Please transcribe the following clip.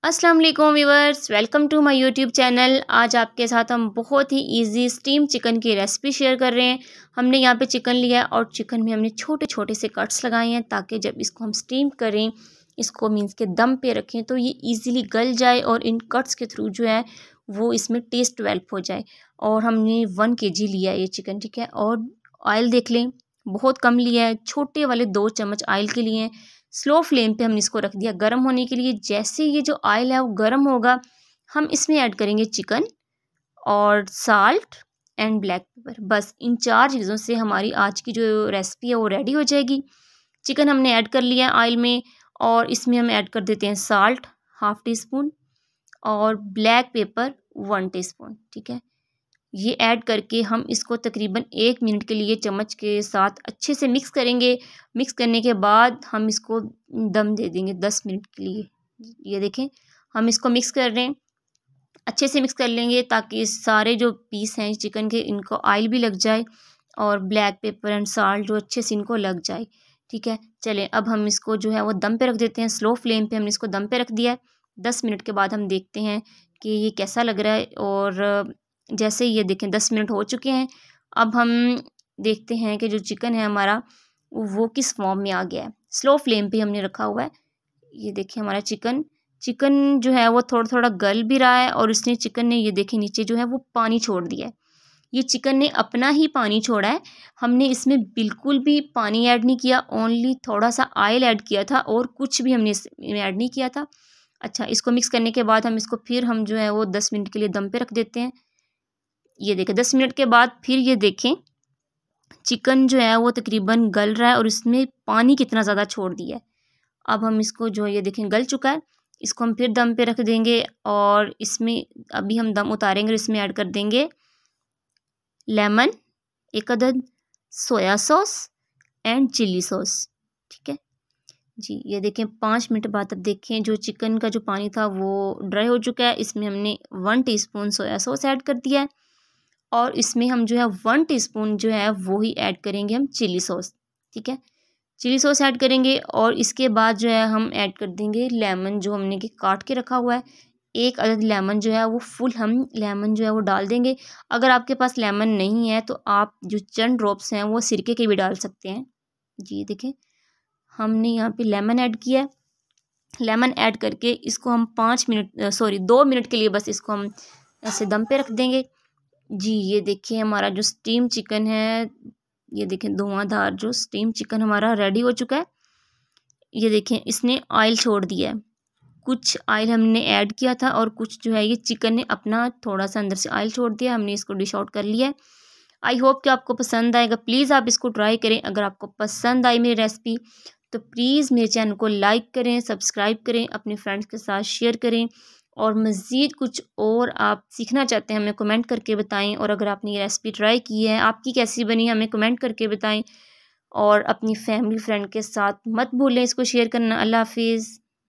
अस्सलाम वालेकुम viewers, welcome to my YouTube channel. आज आपके साथ हम बहुत ही इजी स्टीम चिकन की रेसिपी शेयर कर रहे हैं। हमने यहाँ पे चिकन लिया है और चिकन में हमने छोटे छोटे से कट्स लगाए हैं ताकि जब इसको हम स्टीम करें, इसको मीन्स के दम पे रखें तो ये इजीली गल जाए और इन कट्स के थ्रू जो है वो इसमें टेस्ट डेवलप हो जाए। और हमने 1 kg लिया है ये चिकन, ठीक है। और ऑयल देख लें, बहुत कम लिया है, छोटे वाले 2 चम्मच ऑयल के लिए। स्लो फ्लेम पे हमने इसको रख दिया गर्म होने के लिए। जैसे ये जो ऑयल है वो गर्म होगा, हम इसमें ऐड करेंगे चिकन और साल्ट एंड ब्लैक पेपर। बस इन 4 चीज़ों से हमारी आज की जो रेसिपी है वो रेडी हो जाएगी। चिकन हमने ऐड कर लिया ऑयल में और इसमें हम ऐड कर देते हैं साल्ट ½ टीस्पून और ब्लैक पेपर 1 टीस्पून, ठीक है। ये ऐड करके हम इसको तकरीबन 1 मिनट के लिए चम्मच के साथ अच्छे से मिक्स करेंगे। मिक्स करने के बाद हम इसको दम दे देंगे 10 मिनट के लिए। ये देखें, हम इसको मिक्स कर रहे हैं, अच्छे से मिक्स कर लेंगे ताकि सारे जो पीस हैं चिकन के इनको ऑयल भी लग जाए और ब्लैक पेपर एंड साल्ट जो अच्छे से इनको लग जाए, ठीक है। चलें, अब हम इसको जो है वो दम पे रख देते हैं। स्लो फ्लेम पे हमने इसको दम पे रख दिया है। 10 मिनट के बाद हम देखते हैं कि ये कैसा लग रहा है। और जैसे ये देखें 10 मिनट हो चुके हैं। अब हम देखते हैं कि जो चिकन है हमारा वो किस फॉर्म में आ गया है। स्लो फ्लेम पे हमने रखा हुआ है। ये देखिए हमारा चिकन जो है वो थोड़ा थोड़ा गल भी रहा है और इसने चिकन ने ये देखें नीचे जो है वो पानी छोड़ दिया है। ये चिकन ने अपना ही पानी छोड़ा है। हमने इसमें बिल्कुल भी पानी ऐड नहीं किया, ओनली थोड़ा सा ऑयल ऐड किया था और कुछ भी हमने इसमें ऐड नहीं किया था। अच्छा, इसको मिक्स करने के बाद हम इसको फिर हम जो है वो 10 मिनट के लिए दम पे रख देते हैं। ये देखें 10 मिनट के बाद फिर ये देखें चिकन जो है वो तकरीबन गल रहा है और इसमें पानी कितना ज़्यादा छोड़ दिया है। अब हम इसको जो ये देखें गल चुका है, इसको हम फिर दम पे रख देंगे और इसमें अभी हम दम उतारेंगे और इसमें ऐड कर देंगे लेमन 1 अदद, soya sauce and chilli sauce, ठीक है जी। ये देखें 5 मिनट बाद अब देखें जो चिकन का जो पानी था वो ड्राई हो चुका है। इसमें हमने 1 टीस्पून सोया सॉस ऐड कर दिया है और इसमें हम जो है 1 टीस्पून जो है वो ही ऐड करेंगे हम चिली सॉस, ठीक है। चिली सॉस ऐड करेंगे और इसके बाद जो है हम ऐड कर देंगे लेमन जो हमने कि काट के रखा हुआ है। 1 अदद लेमन जो है वो फुल हम लेमन जो है वो डाल देंगे। अगर आपके पास लेमन नहीं है तो आप जो चंद ड्रॉप्स हैं वो सिरके के भी डाल सकते हैं जी। देखें हमने यहाँ पे लेमन ऐड किया है। लेमन ऐड करके इसको हम 2 मिनट के लिए बस इसको हम ऐसे दम पे रख देंगे जी। ये देखिए हमारा जो स्टीम चिकन है, ये देखें धुआंधार जो स्टीम चिकन हमारा रेडी हो चुका है। ये देखें इसने ऑयल छोड़ दिया है, कुछ ऑयल हमने ऐड किया था और कुछ जो है ये चिकन ने अपना थोड़ा सा अंदर से ऑयल छोड़ दिया। हमने इसको डिश आउट कर लिया है। आई होप कि आपको पसंद आएगा। प्लीज़ आप इसको ट्राई करें। अगर आपको पसंद आई मेरी रेसिपी तो प्लीज़ मेरे चैनल को लाइक करें, सब्सक्राइब करें, अपने फ्रेंड्स के साथ शेयर करें और मज़ीद कुछ और आप सीखना चाहते हैं हमें कमेंट करके बताएं। और अगर आपने ये रेसिपी ट्राई की है, आपकी कैसी बनी हमें कमेंट करके बताएं और अपनी फैमिली फ्रेंड के साथ मत भूलें इसको शेयर करना। अल्लाह हाफिज़।